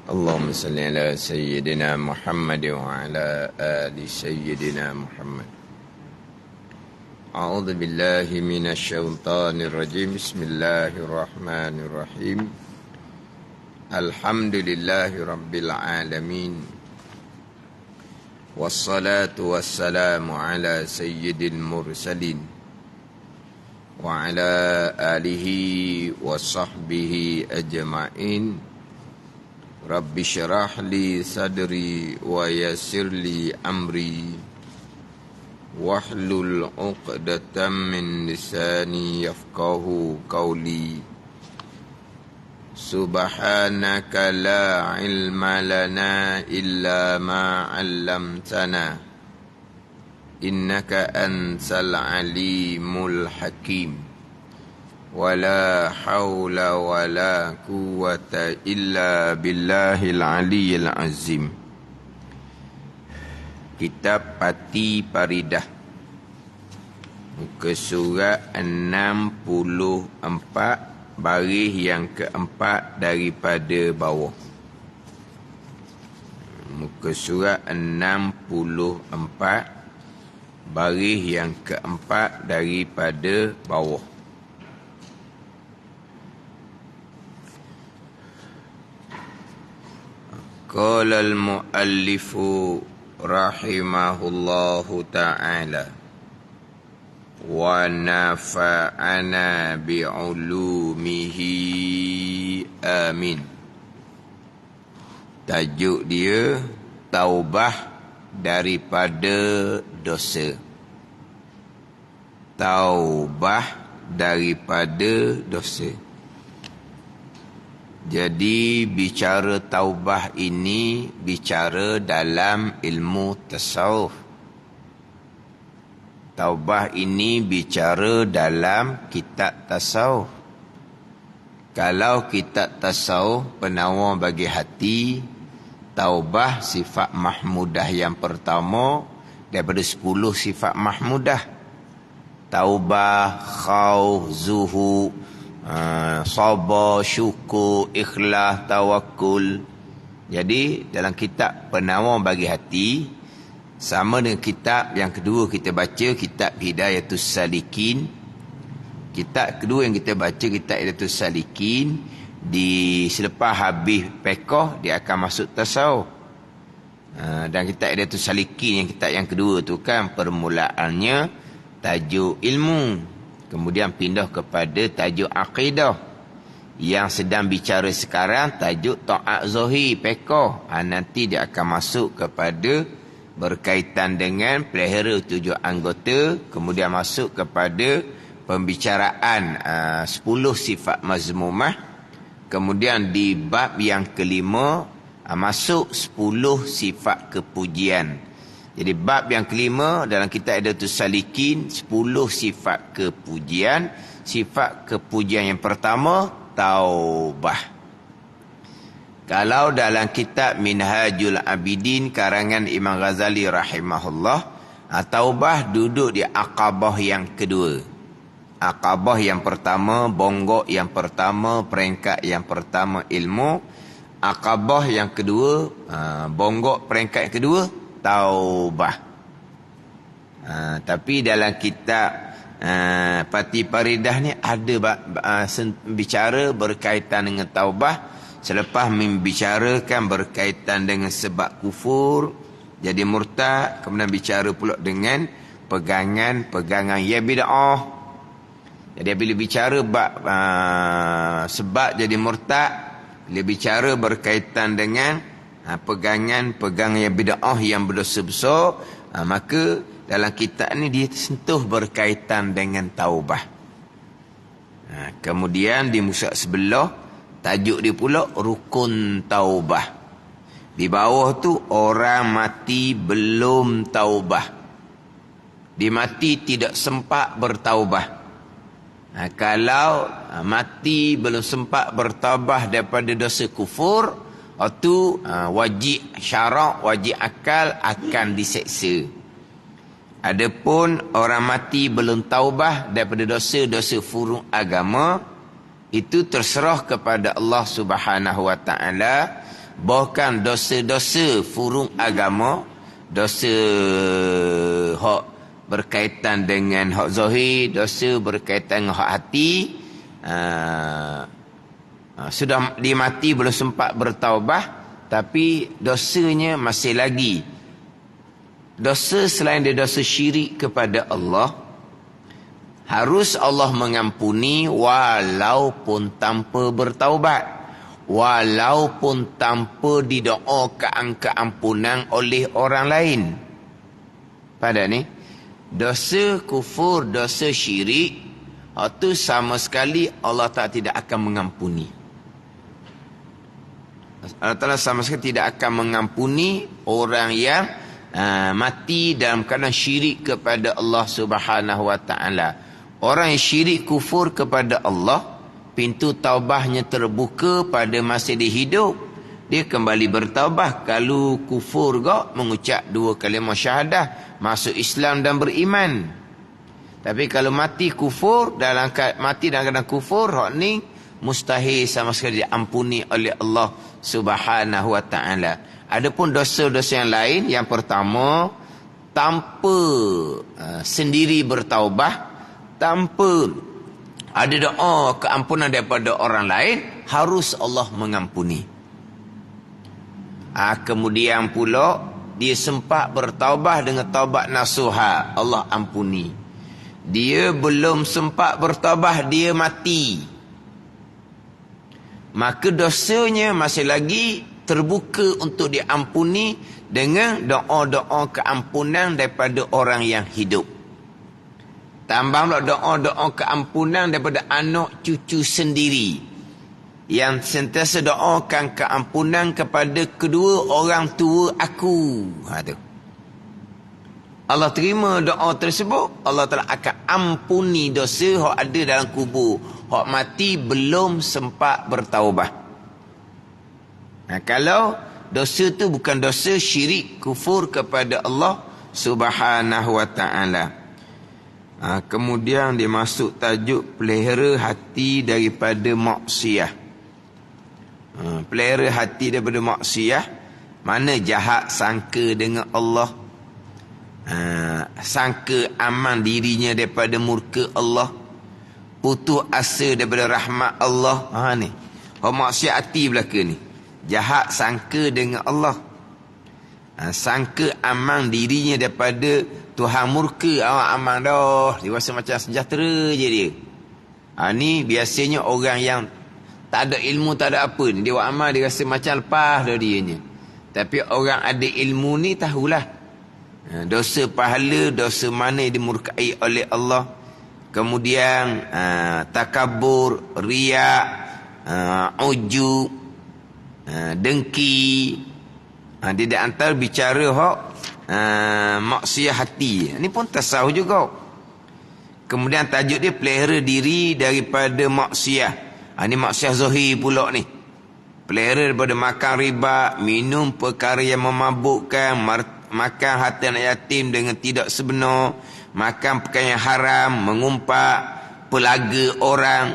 اللهم صل على سيدنا محمد وعلى آل سيدنا محمد. أعوذ بالله من الشيطان الرجيم. بسم الله الرحمن الرحيم. الحمد لله رب العالمين، والصلاة والسلام على سيد المرسلين وعلى آله وصحبه أجمعين. Rabbi syarah li sadri wa yassir li amri wahlul 'uqdatam min lisani yafqahu qawli. Subhanaka la ilma lana illa ma 'allamtana innaka antal alimul hakim. Wala haula wala quwwata illa billahil aliyyil azim. Kitab Pati Paridah, muka surat 64, baris yang keempat daripada bawah. Muka surat 64, baris yang keempat daripada bawah. Qala al-muallifu rahimahullahu ta'ala wa nafa'ana bi'ulumihi amin. Tajuk dia taubah daripada dosa. Taubah daripada dosa. Jadi bicara taubah ini bicara dalam ilmu tasawuf. Taubah ini bicara dalam kitab tasawuf. Kalau kitab tasawuf penawar bagi hati, taubah sifat mahmudah yang pertama daripada 10 sifat mahmudah. Taubah, khauf, zuhud, sabar, syukur, ikhlas, tawakul. Jadi dalam kitab penawar bagi hati, sama dengan kitab yang kedua kita baca, kitab Hidayatus Salikin. Kitab kedua yang kita baca, kitab Hidayatus Salikin, selepas habis fiqh dia akan masuk tasawuf. Dan kitab Hidayatus Salikin yang kitab yang kedua tu kan permulaannya tajuk ilmu, kemudian pindah kepada tajuk akidah. Yang sedang bicara sekarang tajuk ta'at zahir, fiqh. Nanti dia akan masuk kepada berkaitan dengan pelihara 7 anggota, kemudian masuk kepada pembicaraan 10 sifat mazmumah. Kemudian di bab yang kelima masuk 10 sifat kepujian. Jadi bab yang kelima dalam kitab Hidayatus Salikin, 10 sifat kepujian. Sifat kepujian yang pertama, taubah. Kalau dalam kitab Minhajul Abidin karangan Imam Ghazali rahimahullah, taubah duduk di aqabah yang kedua. Aqabah yang pertama, bonggok yang pertama, peringkat yang pertama ilmu. Aqabah yang kedua, bonggok peringkat yang kedua, taubah. Tapi dalam kitab Pati Paridah ni ada bicara berkaitan dengan taubah. Selepas membicarakan berkaitan dengan sebab kufur, jadi murtad, kemudian bicara pula dengan pegangan ya bid'ah. Jadi bila bicara sebab jadi murtad, bila bicara berkaitan dengan pegangan yang bid'ah yang berdosa besar, maka dalam kitab ni dia sentuh berkaitan dengan taubah. Kemudian di musyaf sebelah tajuk dia pula rukun taubah. Di bawah tu orang mati belum taubah, dia mati tidak sempat bertaubah. Kalau mati belum sempat bertaubah daripada dosa kufur, itu wajib syarak, wajib akal akan diseksa. Adapun orang mati belum taubah daripada dosa-dosa furu' agama, itu terserah kepada Allah Subhanahu wa taala. Bahkan dosa-dosa furung agama, dosa hak berkaitan dengan hak zahir, dosa berkaitan dengan hak hati, sudah dia mati belum sempat bertaubah, tapi dosanya masih lagi. Dosa selain dia dosa syirik kepada Allah, harus Allah mengampuni walaupun tanpa bertaubat, walaupun tanpa didoakan keampunan oleh orang lain. Pada ni, dosa kufur, dosa syirik, itu sama sekali Allah Ta'ala tidak akan mengampuni. Allah Ta'ala sama sekali tidak akan mengampuni orang yang mati dalam keadaan syirik kepada Allah Subhanahu Wa Ta'ala. Orang yang syirik kufur kepada Allah, pintu taubahnya terbuka pada masa dia hidup. Dia kembali bertaubah. Kalau kufur kau mengucap 2 kalimah syahadah, masuk Islam dan beriman. Tapi kalau mati kufur, mati dalam keadaan kufur, hak ni mustahil sama sekali diampuni oleh Allah Subhanahu Wa Ta'ala. Adapun dosa-dosa yang lain, yang pertama, tanpa sendiri bertaubah, tanpa ada doa keampunan daripada orang lain, harus Allah mengampuni. Kemudian pula dia sempat bertaubah dengan taubat nasuha, Allah ampuni. Dia belum sempat bertaubah, dia mati, maka dosanya masih lagi terbuka untuk diampuni dengan doa-doa keampunan daripada orang yang hidup. Tambah pula doa-doa keampunan daripada anak cucu sendiri, yang sentiasa doakan keampunan kepada kedua orang tua aku. Tu. Allah terima doa tersebut, Allah Ta'ala akan ampuni dosa yang ada dalam kubur, yang mati belum sempat bertaubah. Kalau dosa tu bukan dosa syirik kufur kepada Allah Subhanahu Wa Ta'ala. Kemudian dia masuk tajuk pelihara hati daripada maksiat. Pelihara hati daripada maksiat, mana jahat sangka dengan Allah, sangka aman dirinya daripada murka Allah, putus asa daripada rahmat Allah. Ni maksiat hati belaka ni, jahat sangka dengan Allah, sangka aman dirinya daripada Tuhan murka. Aman dah, dia rasa macam sejahtera je dia. Ni biasanya orang yang tak ada ilmu, tak ada apa ni, dia buat amal, dia rasa macam lepas dah dianya. Tapi orang ada ilmu ni tahulah dosa pahala, dosa mana yang dimurkai oleh Allah. Kemudian takabur, riak, ujub, dengki, dia di antara bicara hak maksiat hati. Ini pun tasawuf juga. Kemudian tajuk dia pelihara diri daripada maksiat. Ini maksiat zahir pula ni. Pelihara daripada makan riba, minum perkara yang memabukkan, makan harta anak yatim dengan tidak sebenar, makan perkara yang haram, mengumpat, pelaga orang.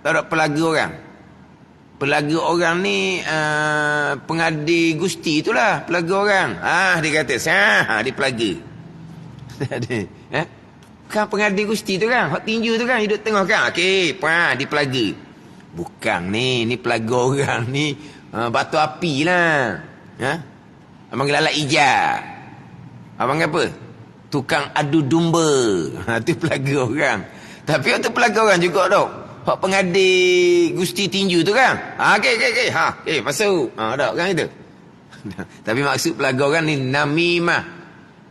Tak ada pelaga orang. Pelaga orang ni pengadil gusti itulah pelaga orang. Dia kata, dia pelaga. Kan pengadil gusti tu kan, hak tinju tu kan, hidup tengah kan. Okey, dia pelaga. Bukan ni pelaga orang ni batu api lah. Abang gelalak ijak. Abang apa? Tukang adu domba. Tu pelaga orang. Tapi itu pelaga orang juga dok. Hak pengadil gusti tinju tu kan. Okey. Masuk. Dok kan itu. Tapi maksud pelaga orang ni namimah.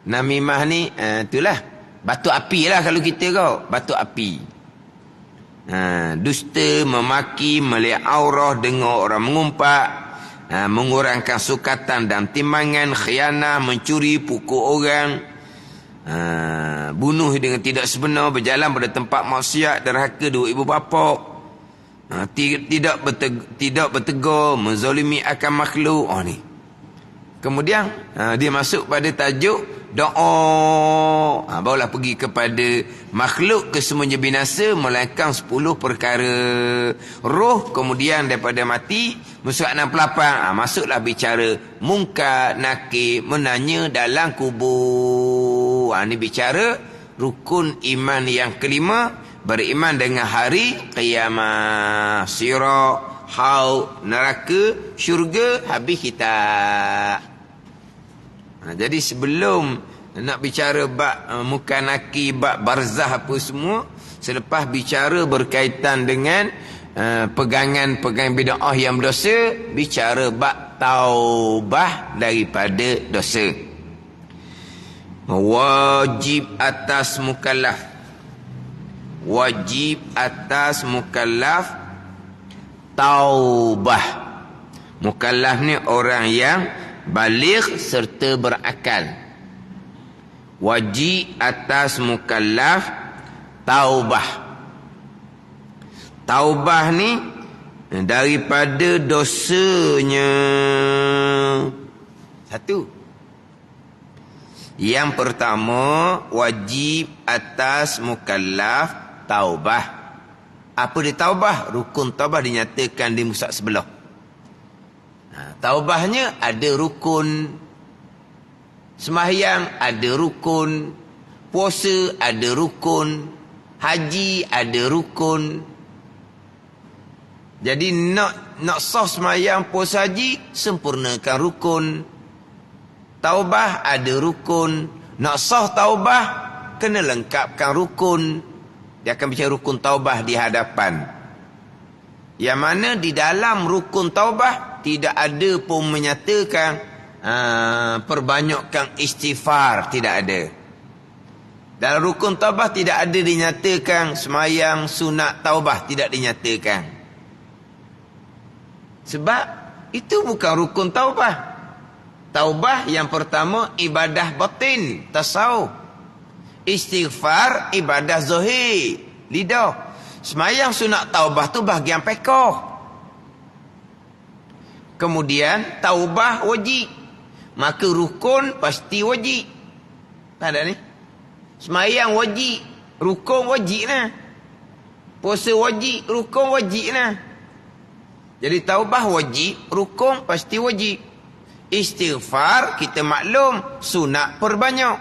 Namimah ni itulah batu api lah kalau kita kau. Batu api. Dusta, memaki, melihat aurah, dengar orang mengumpat, mengurangkan sukatan dan timbangan, khianah, mencuri, pukul orang, bunuh dengan tidak sebenar, berjalan pada tempat maksiat, derhaka dua ibu bapa, tidak bertegur, menzalimi akan makhluk. Ni. Kemudian dia masuk pada tajuk doa. Barulah pergi kepada makhluk kesemuanya binasa, melainkan 10 perkara. Roh kemudian daripada mati Surat 68, masuklah bicara mungkar, nakir, menanya dalam kubur. Ini bicara rukun iman yang kelima, beriman dengan hari kiamat, sirat, haud, neraka, syurga, habis kita. Jadi sebelum nak bicara bab mungkar, nakir, bab barzah apa semua, selepas bicara berkaitan dengan pegangan bid'ah yang berdosa, bicara bab taubah daripada dosa. Wajib atas mukallaf, wajib atas mukallaf taubah. Mukallaf ni orang yang baligh serta berakal. Wajib atas mukallaf taubah. Taubah ni daripada dosanya. Satu. Yang pertama, wajib atas mukallaf taubah. Apa dia taubah? Rukun taubah dinyatakan di mushaf sebelah. Taubahnya ada rukun. Sembahyang ada rukun. Puasa ada rukun. Haji ada rukun. Jadi nak sah sembahyang, puasa, haji, sempurnakan rukun. Taubah ada rukun. Nak sah taubah, kena lengkapkan rukun. Dia akan bicara rukun taubah di hadapan. Yang mana di dalam rukun taubah tidak ada pun menyatakan perbanyakkan istighfar, tidak ada. Dalam rukun taubah tidak ada dinyatakan sembahyang sunat taubah, tidak dinyatakan. Sebab itu bukan rukun taubah. Taubah yang pertama ibadah batin, tasawuf. Istighfar ibadah zahir, lidah. Sembahyang sunat taubah tu bahagian pekoh. Kemudian taubah wajib. Maka rukun pasti wajib. Tak ada ni? Sembahyang wajib, rukun wajib lah. Puasa wajib, rukun wajib lah. Jadi taubah wajib, rukun pasti wajib. Istighfar kita maklum, sunat perbanyak.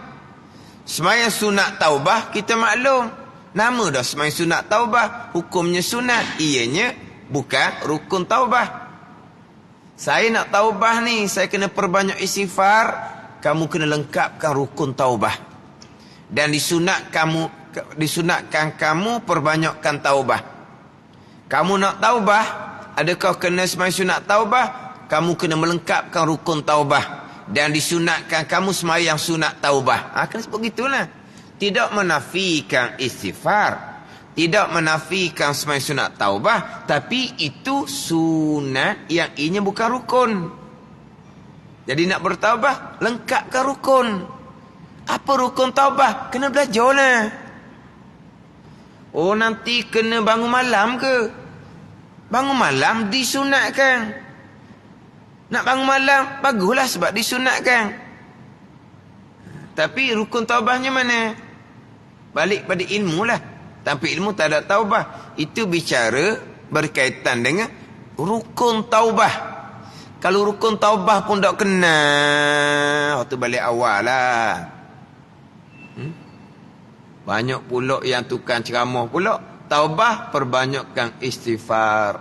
Sembahyang sunat taubah kita maklum. Nama dah sembahyang sunat taubah, hukumnya sunat. Ianya bukan rukun taubah. Saya nak taubah ni, saya kena perbanyak istighfar. Kamu kena lengkapkan rukun taubah. Dan disunatkan kamu perbanyakkan taubah. Kamu nak taubah, adakah kena sembahyang sunat taubah? Kamu kena melengkapkan rukun taubah. Dan disunatkan kamu sembahyang sunat taubah. Kena sebut gitulah. Tidak menafikan istighfar, tidak menafikan sembahyang sunat taubah, tapi itu sunat yang ianya bukan rukun. Jadi nak bertaubah, lengkapkan rukun. Apa rukun taubah? Kena belajar lah. Oh, nanti kena bangun malam ke? Bangun malam disunatkan. Nak bangun malam, baguslah sebab disunatkan. Tapi rukun taubahnya mana? Balik pada ilmu lah. Tanpa ilmu tak ada taubah. Itu bicara berkaitan dengan rukun taubah. Kalau rukun taubah pun tak kena, waktu balik awal lah. Banyak pula yang tukang ceramah pula. Taubah perbanyakkan istighfar.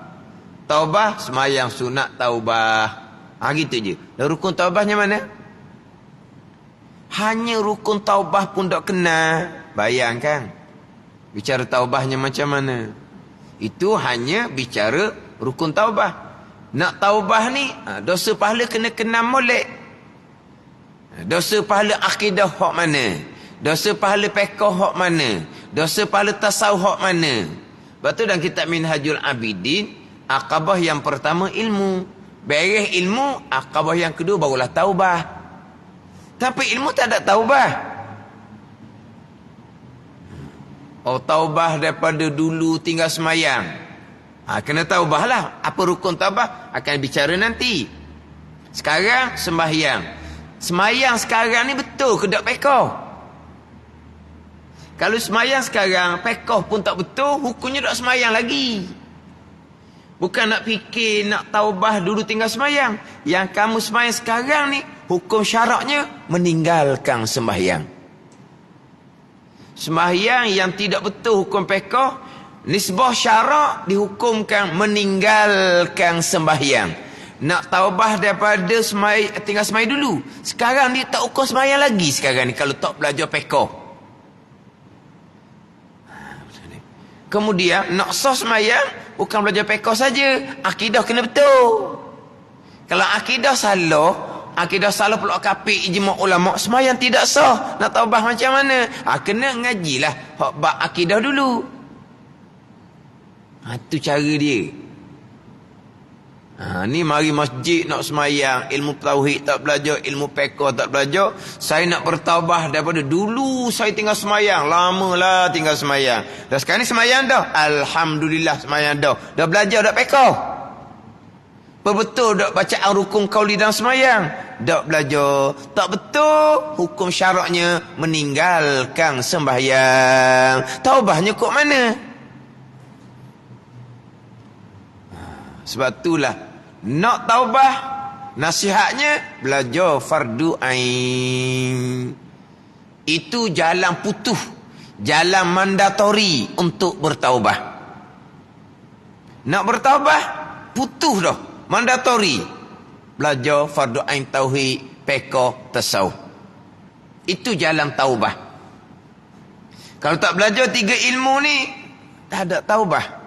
Taubah sembahyang sunat taubah. Gitu je. Dan rukun taubahnya mana? Hanya rukun taubah pun tak kena. Bayangkan. Bicara taubahnya macam mana? Itu hanya bicara rukun taubah. Nak taubah ni, dosa pahala kena molek. Dosa pahala akidah hak mana? Dosa pahala pekoh hak mana? Dosa pahala tasawuf hak mana? Lepas tu dalam kitab Minhajul Abidin, akabah yang pertama ilmu. Beres ilmu, akabah yang kedua barulah taubah. Tapi ilmu tak ada taubah. Oh, taubah daripada dulu tinggal semayang. Kena taubah lah. Apa rukun taubah? Akan bicara nanti. Sekarang sembahyang. Semayang sekarang ni betul ke tak pekoh? Kalau semayang sekarang pekoh pun tak betul, hukumnya tak semayang lagi. Bukan nak fikir, nak taubah dulu tinggal sembahyang. Yang kamu sembahyang sekarang ni, hukum syaraknya meninggalkan sembahyang. Sembahyang yang tidak betul hukum fiqh, nisbah syarak dihukumkan meninggalkan sembahyang. Nak taubah daripada tinggal sembahyang dulu. Sekarang ni tak hukum sembahyang lagi sekarang ni kalau tak belajar fiqh. Kemudian nak sah sembahyang bukan belajar fiqh saja, akidah kena betul. Kalau akidah salah pula kapik ijma' ulama, sembahyang tidak sah. Nak taubah macam mana? Kena ngajilah bab akidah dulu. Itu cara dia. Ni mari masjid nak sembahyang, ilmu tauhid tak belajar, ilmu fiqh tak belajar. Saya nak bertaubah daripada dulu saya tinggal sembahyang, lamalah tinggal sembahyang. Dah sekarang ni sembahyang dah. Alhamdulillah sembahyang dah. Dah belajar dak fiqh. Betul dak bacaan rukun qauli dalam sembahyang? Dak belajar. Tak betul hukum syaraknya meninggalkan sembahyang. Taubahnya kok mana? Sebab itulah nak taubah, nasihatnya belajar fardu ain. Itu jalan putus, jalan mandatori untuk bertaubah. Nak bertaubah, putus dah, mandatori. Belajar fardu ain tauhid, fiqh, tasawuf. Itu jalan taubah. Kalau tak belajar 3 ilmu ni, tak ada taubah.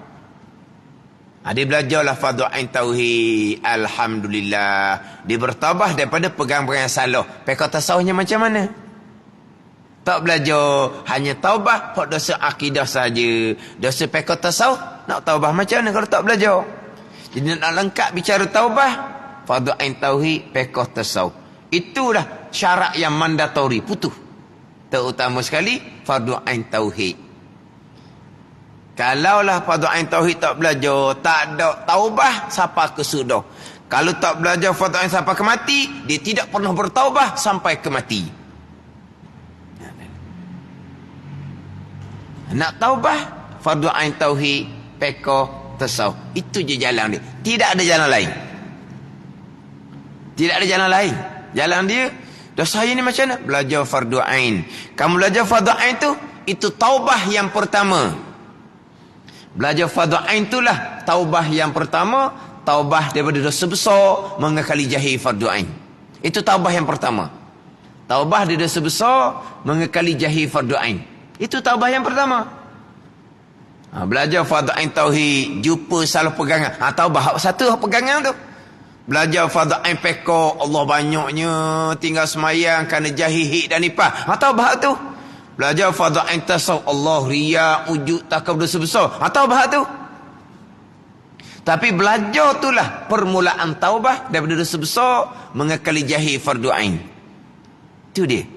Dia belajarlah fardu ain tauhid, alhamdulillah. Dia bertaubah daripada pegang-pegang salah. Fiqh tasawufnya macam mana? Tak belajar, hanya taubah hak dosa akidah saja. Dosa fiqh tasawuf nak taubah macam mana kalau tak belajar? Jadi nak lengkap bicara taubah, fardu ain tauhid, fiqh tasawuf. Itulah syarat yang mandatori, putus. Terutama sekali fardu ain tauhid. Kalaulah fardu ain tauhid tak belajar, tak ada taubah sampai ke sudah. Kalau tak belajar fardu ain sampai ke mati, dia tidak pernah bertaubah sampai ke mati. Nak taubah fardu ain tauhid, fiqh, tasawuf. Itu je jalan dia. Tidak ada jalan lain. Tidak ada jalan lain. Jalan dia, dah saya ni macam mana? Belajar fardu ain. Kamu belajar fardu ain tu, itu taubah yang pertama. Belajar fardu ain itulah taubah yang pertama, taubah daripada dosa besar, mengekali jahil fardu ain. Itu taubah yang pertama. Taubah dari dosa besar, mengekali jahil fardu ain. Itu taubah yang pertama. Belajar fardu ain tauhid, jumpa salah pegangan. Taubah satu pegangan tu. Belajar fardu ain fiqh, Allah banyaknya tinggal semayang kerana jahil hik dan nipah. Taubah tu. Belajar fardu ain tasawuf, Allah riya, ujud, takabur dosa besar. Taubah tu. Tapi belajar itulah permulaan taubah daripada dosa besar, mengekali jahil fardu ain. Itu dia.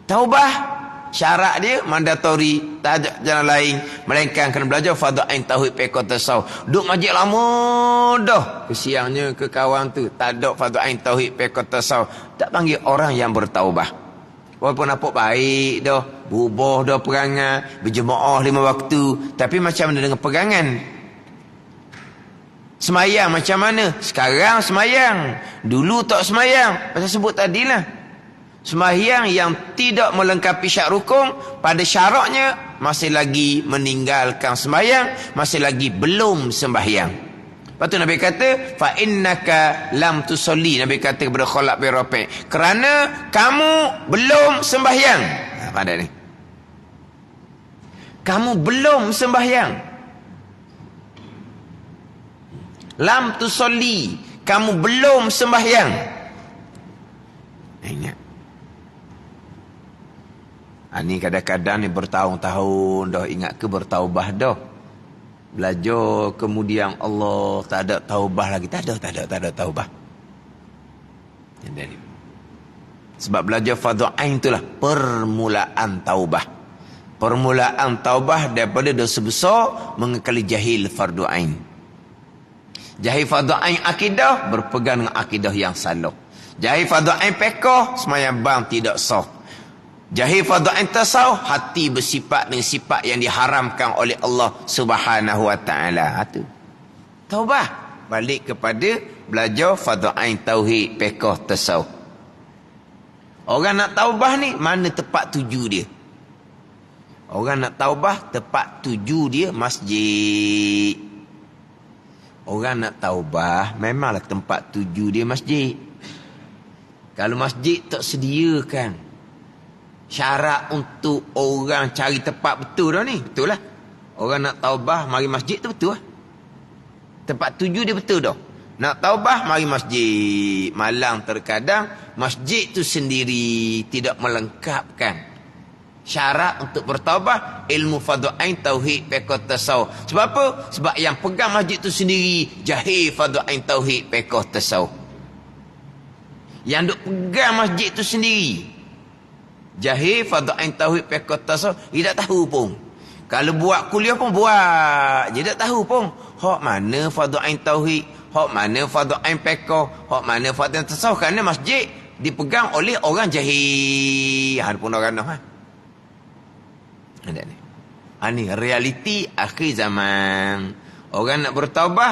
Taubah syarat dia mandatori, tak ada jalan lain melainkan kena belajar fardu ain tauhid, fiqh, tasawuf. Duduk masjid lama dah, kesiangnya ke kawan tu tak ada fardu ain tauhid, fiqh, tasawuf, tak panggil orang yang bertaubah. Walaupun nampak baik dah, berubah dah perangai, berjemaah 5 waktu, tapi macam mana dengan pegangan? Semayang macam mana? Sekarang semayang, dulu tak semayang. Pasal sebut tadilah, semayang yang tidak melengkapi syarat rukun, pada syaratnya masih lagi meninggalkan sembahyang, masih lagi belum sembahyang. Lepas tu Nabi kata, fa innaka lam tusalli. Nabi kata kepada Khalaf bin Rafi', kerana kamu belum sembahyang. Pada ni, kamu belum sembahyang. Lam tusalli, kamu belum sembahyang. Ingat. Ni kadang-kadang ni bertahun-tahun dah ingat ke bertaubah dah. Belajar kemudian Allah tak ada taubah lagi. Tak ada taubah. Sebab belajar fardu ain itulah permulaan taubah. Permulaan taubah daripada dosa besar, mengekali jahil fardu ain. Jahil fardu ain akidah, berpegang dengan akidah yang salah. Jahil fardu ain fiqh, sembahyang bang tidak sah. Jahil fardu ain tasawuf, hati bersifat dengan sifat yang diharamkan oleh Allah Subhanahu wa taala. Itu. taubah. Balik kepada belajar fardu ain tauhid, fiqh, tasawuf. Orang nak taubah ni, mana tempat tuju dia? Orang nak taubah, tempat tuju dia masjid. Orang nak taubah, memanglah tempat tuju dia masjid. Kalau masjid tak sediakan syarat untuk orang cari tempat betul dah ni, betul lah. Orang nak taubah, mari masjid tu betul lah. Tempat tuju dia betul dah. Nak taubah, mari masjid. Malang terkadang masjid tu sendiri tidak melengkapkan syarat untuk bertaubah, ilmu fardu ain, tauhid, fiqh, tasawuf. Sebab apa? Sebab yang pegang masjid tu sendiri jahil fardu ain, tauhid, fiqh, tasawuf. Yang duk pegang masjid tu sendiri jahil fardu ain, tauhid, fiqh, tasawuf, dia tak tahu pun. Kalau buat kuliah pun buat, dia tak tahu pun hak mana fardu ain tauhid, hak mana fardu ain fiqh, hak mana fardu ain tasawuf, kerana masjid dipegang oleh orang jahil. Ada pun orang dah. Ada ni. Ini realiti akhir zaman. Orang nak bertaubah,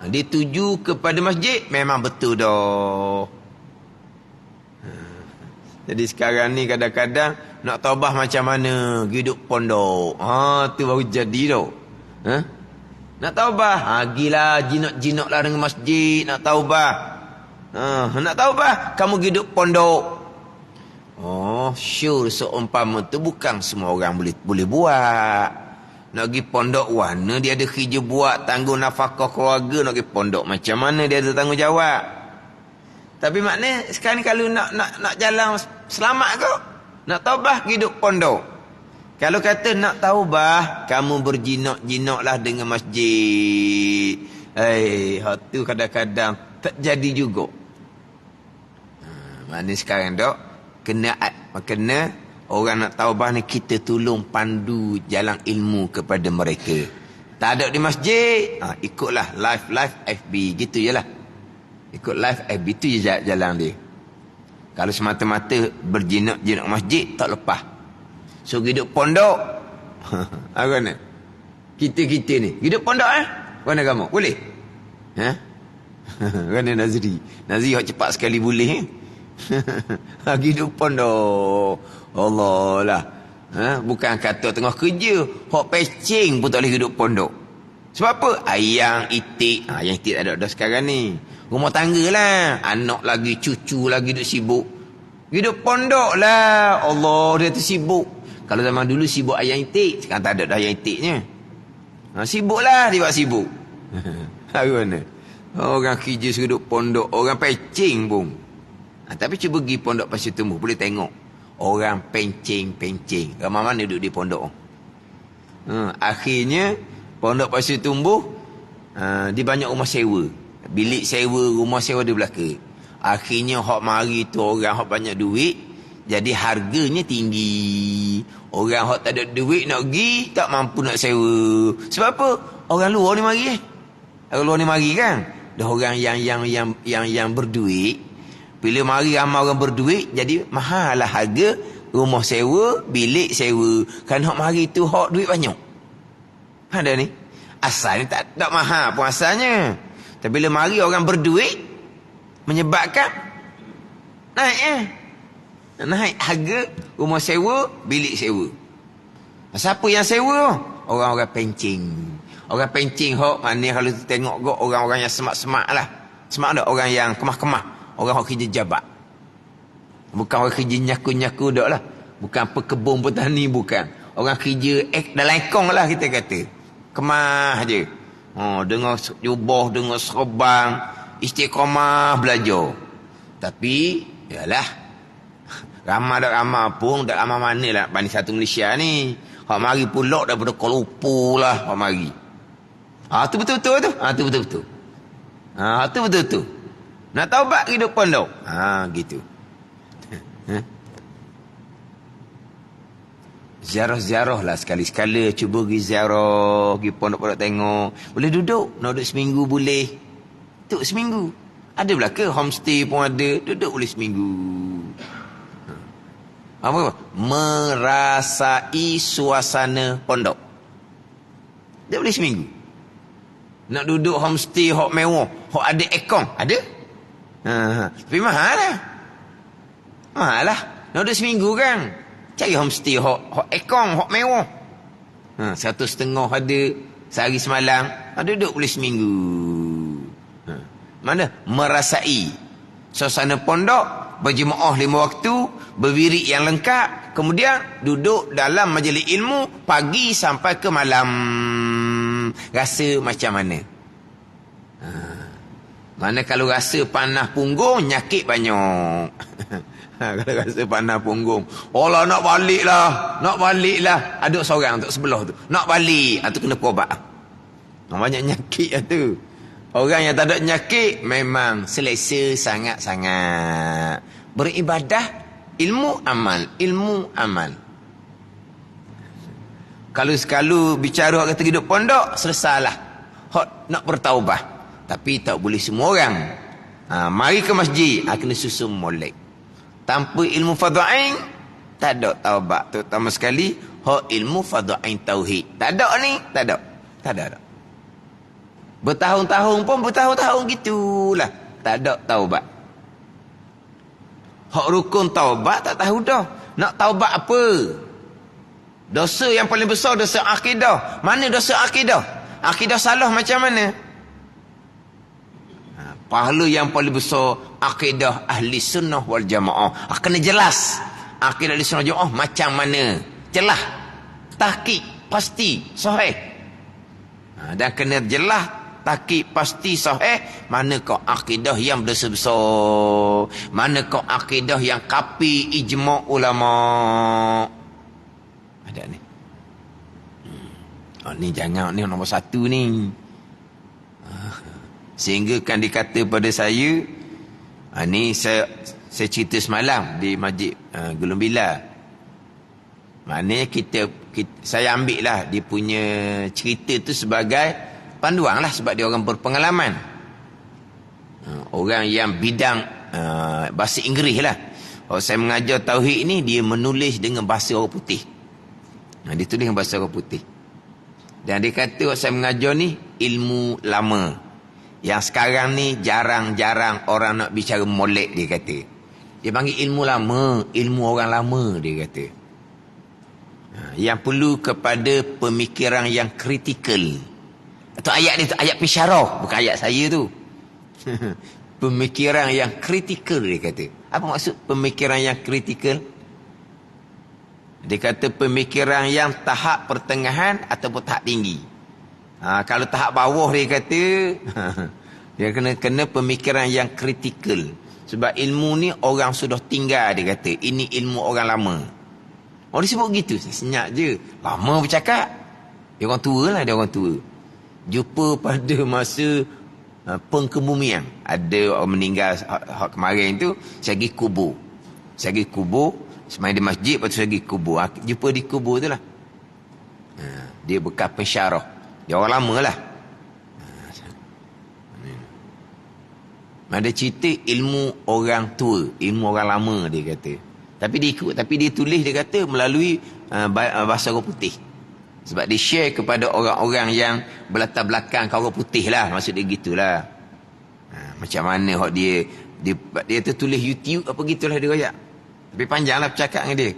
dituju kepada masjid, memang betul dah. Jadi sekarang ni kadang-kadang nak taubah macam mana? Hidup pondok. Tu baru jadi dah. Nak taubah, gila jinak-jinak lah dengan masjid. Nak taubah. Nak taubah, kamu hidup pondok. Sure, seumpama tu bukan semua orang boleh buat. Nak pergi pondok mana dia ada kerja buat, tanggung nafkah keluarga, nak pergi pondok macam mana dia ada tanggungjawab. Tapi maknanya sekarang kalau nak jalan selamat ke, nak taubah hidup pondok. Kalau kata nak taubah, kamu berjinak-jinaklah dengan masjid. Hak tu kadang-kadang tak jadi juga. Maknanya sekarang dok kena orang nak taubah ni, kita tolong pandu jalan ilmu kepada mereka. Tak ada di masjid, ikutlah live FB, gitu je lah. Ikut live FB, itu je jalan dia. Kalau semata-mata berjinak-jinak masjid, tak lepas. So hidup pondok, apa ni? Kita ni hidup pondok mana kamu? Boleh? Mana Nazri hak cepat sekali boleh hidup pondok. Allah lah. Bukan kata tengah kerja, hak pecing pun tak boleh hidup pondok. Sebab apa? Ayang itik. Yang itik tak ada dah sekarang ni. Rumah tangga lah, anak lagi, cucu lagi duk sibuk. Hidup pondok lah. Allah, dia tu sibuk. Kalau zaman dulu sibuk ayang itik, sekarang tak ada dah ayang itiknya. Sibuk lah, dia buat sibuk. Mana? Orang kerja hidup pondok, orang pecing pun. Tapi cuba pergi pondok Pasir Tumbuh, boleh tengok orang pencing. Ramai mana duduk di pondok. Akhirnya pondok Pasir Tumbuh, dia banyak rumah sewa. Bilik sewa, rumah sewa di belakang. Akhirnya hak mari tu orang hak banyak duit, jadi harganya tinggi. Orang hak tak ada duit nak pergi, tak mampu nak sewa. Sebab apa? Orang luar ni mari. Orang luar ni mari kan. Dah orang yang berduit. Bila mari ramai orang berduit, jadi mahal lah harga rumah sewa, bilik sewa. Kan hak mari tu hak duit banyak. Ada ni. Asalnya tak mahal pun asalnya. Tapi bila mari orang berduit, menyebabkan naik harga rumah sewa, bilik sewa. Siapa yang sewa? Orang-orang pencing. Orang pencing hok mana kalau tengok gok orang-orang yang semak-semak lah. Semak tak? Orang yang kemah-kemah. Orang yang kerja jabat. Bukan orang kerja nyaku-nyaku dak lah. Bukan pekebun petani, bukan. Orang kerja dalam ekong lah kita kata. Kemah je. Dengan jubah, dengan serban, istiqamah belajar. Tapi yalah, ramai tak ramai pun, tak ramai mana lah banding satu Malaysia ni. Hak mari pulak daripada Kuala Lumpur lah hak mari. Tu betul-betul tu. Tu betul-betul. Tu betul-betul. Nak taubat hidup pondok. Gitu. Ziarah-ziarah lah sekali-sekala. Cuba pergi ziarah, pergi pondok-pondok tengok. Boleh duduk, nak duduk seminggu boleh. Duduk seminggu. Ada pula ke homestay pun ada. Duduk boleh seminggu. Apa? Merasai suasana pondok. Dia boleh seminggu. Nak duduk homestay hok mewah, hok ada aircon, ada? Tapi mahal lah. Mahal lah. Nak duduk seminggu kan. Cari homestay hok aircon, hok mewah. 1.5 ada, sehari semalam. Duduk boleh seminggu. Mana? Merasai suasana pondok, berjemaah 5 waktu, berwirid yang lengkap, kemudian duduk dalam majlis ilmu pagi sampai ke malam. Rasa macam mana? Mana kalau rasa panah punggung, nyakit banyak. Kalau rasa panah punggung, Allah nak balik lah. Ada seorang untuk sebelah tu, nak balik, tu kena berubat. Banyak nyakit tu. Orang yang tak ada nyakit memang selesa sangat-sangat. Beribadah, ilmu amal. Kalau sekali bicara orang kata hidup pondok, selesailah. Hak nak bertaubah. Tapi tak boleh semua orang. Mari ke masjid, kena susun molek. Tanpa ilmu fardhu ain, tak ada taubat. Terutama sekali, hak ilmu fardhu ain tauhid. Tak ada ni, tak ada. Bertahun-tahun gitulah. Tak ada taubat. Hak rukun taubat tak tahu dah. Nak taubat apa? Dosa yang paling besar dosa akidah. Mana dosa akidah? Akidah salah macam mana? Pahala yang paling besar akidah ahli sunnah wal jamaah. Kena jelas. Akidah ahli sunnah wal jamaah macam mana? Jelas. Tahqiq pasti sahih. Dan kena jelas tahqiq pasti sahih. Manakah akidah yang berdosa besar? Manakah akidah yang kapi ijma' ulama? Ada ni. Ni jangan, ni nombor 1 ni. Sehingga kan dikata pada saya, ni saya cerita semalam di Masjid Gelung Bila. Maknanya saya ambil lah dia punya cerita tu sebagai panduan lah, sebab dia orang berpengalaman. Orang yang bidang bahasa Inggeris lah. Kalau saya mengajar tauhid ni, dia menulis dengan bahasa orang putih. Dia tulis dengan bahasa orang putih. Dan dia kata saya mengajar ni ilmu lama. Yang sekarang ni jarang-jarang orang nak bicara molek, dia kata. Dia panggil ilmu lama, ilmu orang lama, dia kata. Yang perlu kepada pemikiran yang kritikal. Atau ayat dia tu, ayat pensyarah, bukan ayat saya tu. Pemikiran yang kritikal, dia kata. Apa maksud pemikiran yang kritikal? Dia kata pemikiran yang tahap pertengahan ataupun tahap tinggi. Kalau tahap bawah, dia kata dia kena pemikiran yang kritikal. Sebab ilmu ni orang sudah tinggal, dia kata. Ini ilmu orang lama. Orang disebut gitu, senyap je. Lama bercakap. Dia orang tua lah, dia orang tua. Jumpa pada masa pengkebumian. Ada orang meninggal kemarin tu, saya pergi kubur. Semain di masjid, lepas tu saya pergi kubur. Jumpa di kubur tu lah. Dia bekas pensyarah. Dia orang lama lah. Ada cerita ilmu orang tua, ilmu orang lama, dia kata. Tapi dia ikut, tapi dia tulis, dia kata melalui bahasa orang putih. Sebab dia share kepada orang-orang yang berlatar belakang orang putih lah. Maksud dia gitulah. Macam mana dia tu tulis YouTube apa gitulah dia royak. Tapi panjanglah bercakap dengan dia.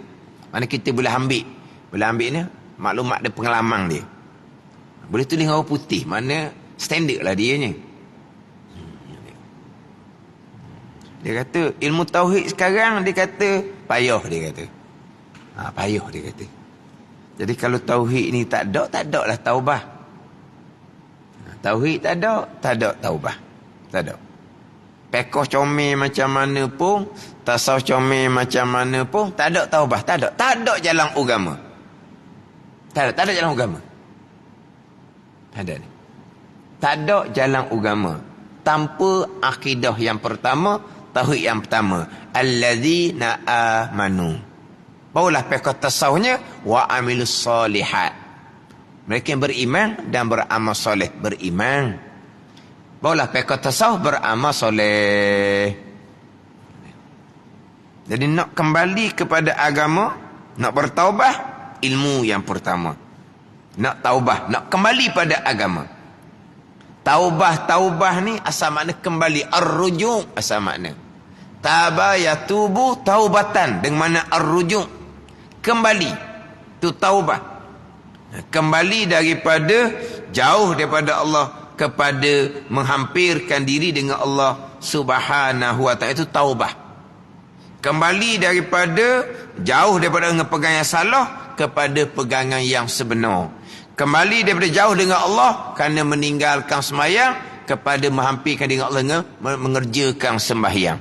Mana kita boleh ambil ni maklumat dia, pengalaman dia. Boleh tulis orang putih, mana standard lah dia ni. Dia kata ilmu tauhid sekarang, dia kata payah, dia kata. Payah, dia kata. Jadi kalau tauhid ni tak ada lah taubah. Tauhid tak ada taubah. Tak ada. Pekoh comel macam mana pun, tasawuf comel macam mana pun, tak ada taubah, tak ada jalan agama. Tak ada jalan agama. Tak ada ni. Tak ada jalan agama tanpa akidah yang pertama, tauhid yang pertama, allazina amanu. Barulah pekoh tasawufnya wa amilus solihat. Mereka yang beriman dan beramal soleh, beriman. Barulah pekoh tasawuf beramal soleh. Jadi nak kembali kepada agama, nak bertaubah, ilmu yang pertama. Nak taubah, nak kembali pada agama. Taubah ni asal makna kembali. Ar-rujuk asal makna. Taba yatubu taubatan. Dengan mana ar-rujuk. Kembali. Itu taubah. Kembali daripada jauh daripada Allah kepada menghampirkan diri dengan Allah Subhanahu wa ta'ala. Itu taubah. Kembali daripada jauh daripada pegangan yang salah kepada pegangan yang sebenar. Kembali daripada jauh dengan Allah kerana meninggalkan sembahyang kepada menghampirkan diri Allah dengan mengerjakan sembahyang.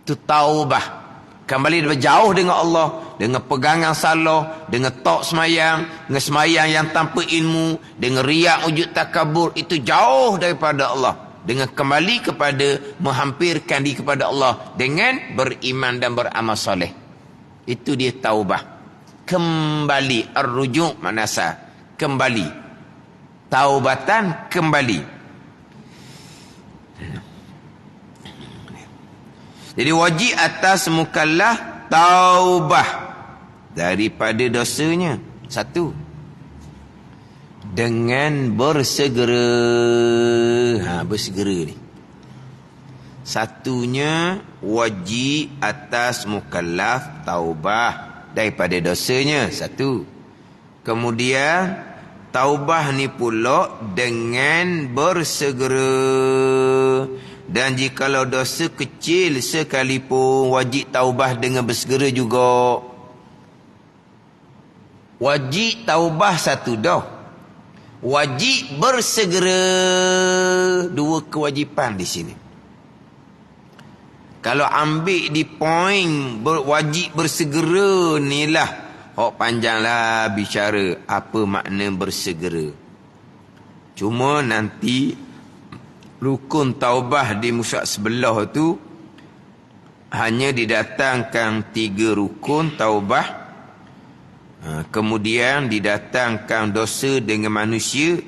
Itu taubah. Kembali daripada jauh dengan Allah dengan pegangan salah, dengan tok sembahyang, dengan sembahyang yang tanpa ilmu, dengan riak, wujud, takabur, itu jauh daripada Allah. Dengan kembali kepada menghampirkan diri kepada Allah dengan beriman dan beramal soleh. Itu dia taubah. Kembali. Ar-rujuk makna asal. Kembali. Taubatan kembali. Jadi wajib atas mukallaf taubah daripada dosanya. Satu, dengan bersegera. Bersegera ni. Satunya wajib atas mukallaf taubah daripada dosanya. Satu. Kemudian taubah ni pula dengan bersegera. Dan jikalau dosa kecil sekalipun wajib taubah dengan bersegera juga. Wajib taubah satu dah. Wajib bersegera. Dua kewajipan di sini. Kalau ambil di poin wajib bersegera ni lah. Panjanglah bicara apa makna bersegera. Cuma nanti rukun taubah di musyaf sebelah tu hanya didatangkan 3 rukun taubah. Kemudian didatangkan dosa dengan manusia,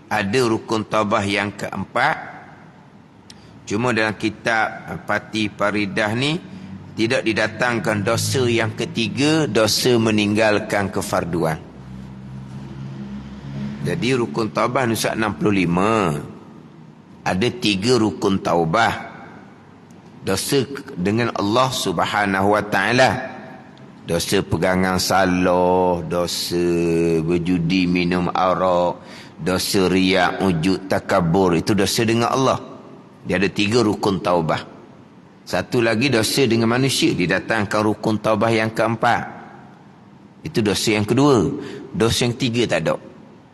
ada rukun taubah yang keempat. Cuma dalam kitab Pati Paridah ni tidak didatangkan dosa yang ketiga, dosa meninggalkan kefarduan. Jadi rukun taubah nusak 65. Ada 3 rukun taubah. Dosa dengan Allah Subhanahu wa ta'ala. Dosa pegangan salah, dosa berjudi minum arak, dosa riak, wujud, takabur. Itu dosa dengan Allah. Dia ada 3 rukun taubah. Satu lagi dosa dengan manusia, didatangkan rukun taubah yang keempat. Itu dosa yang kedua. Dosa yang ketiga tak ada.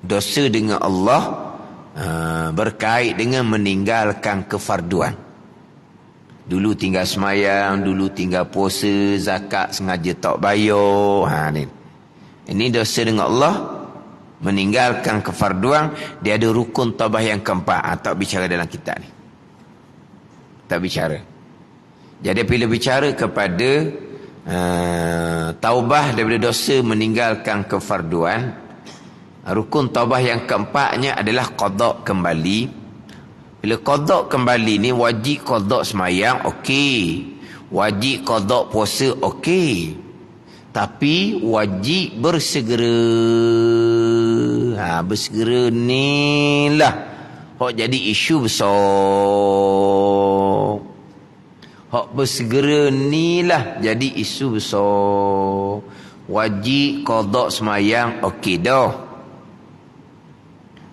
Dosa dengan Allah berkait dengan meninggalkan kefarduan. Dulu tinggal semayang, dulu tinggal puasa, zakat sengaja tak bayar. Ini dosa dengan Allah, meninggalkan kefarduan. Dia ada rukun taubah yang keempat. Tak bicara dalam kitab ni. Tak bicara. Jadi bila bicara kepada taubah daripada dosa meninggalkan kefarduan, rukun taubah yang keempatnya adalah qada kembali. Bila qada kembali ni wajib qada semayang, okey. Wajib qada puasa, okey. Tapi wajib bersegera. Bersegera ni lah jadi isu besar. Bersegera ni lah jadi isu besar. Wajib qada semayang, okey dah.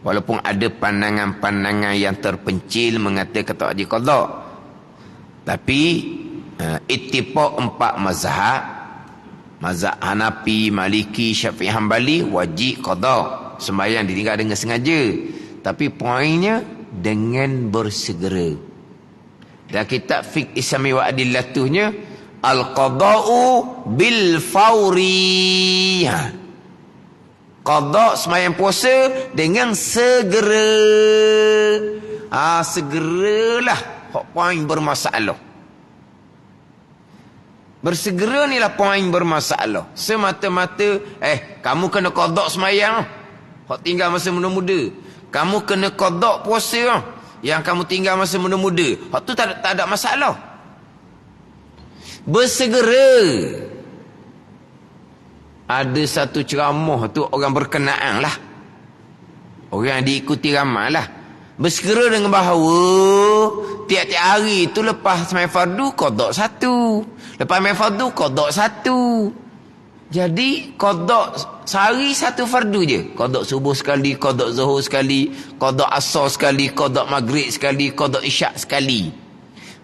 Walaupun ada pandangan-pandangan yang terpencil mengatakan tak wajib qada. Tapi ittifaq 4 mazhab, mazhab Hanafi, Maliki, Syafi'i, Hambali, wajib qada sembahyang ditinggal dengan sengaja. Tapi poinnya dengan bersegera. Dan kitab fiqh Islami wa adillatuhnya al-qada'u bil fawri. Qada sembahyang puasa dengan segera. Segeralah poin bermasalah. Bersegera ni lah poin bermasalah. Semata-mata kamu kena qada sembahyang. Tinggal masa muda-muda. Kamu kena qada puasa. Yang kamu tinggal masa muda-muda. Tu tak ada masalah. Bersegera. Ada satu ceramah tu orang berkenaan lah. Orang yang diikuti ramai lah. Bersegera dengan bahawa tiap-tiap hari tu lepas sembahyang fardu qada satu. Lepas sembahyang fardu qada satu. Jadi qada sehari satu fardu je. Qada subuh sekali, qada zuhur sekali, qada asar sekali, qada maghrib sekali, qada isyak sekali.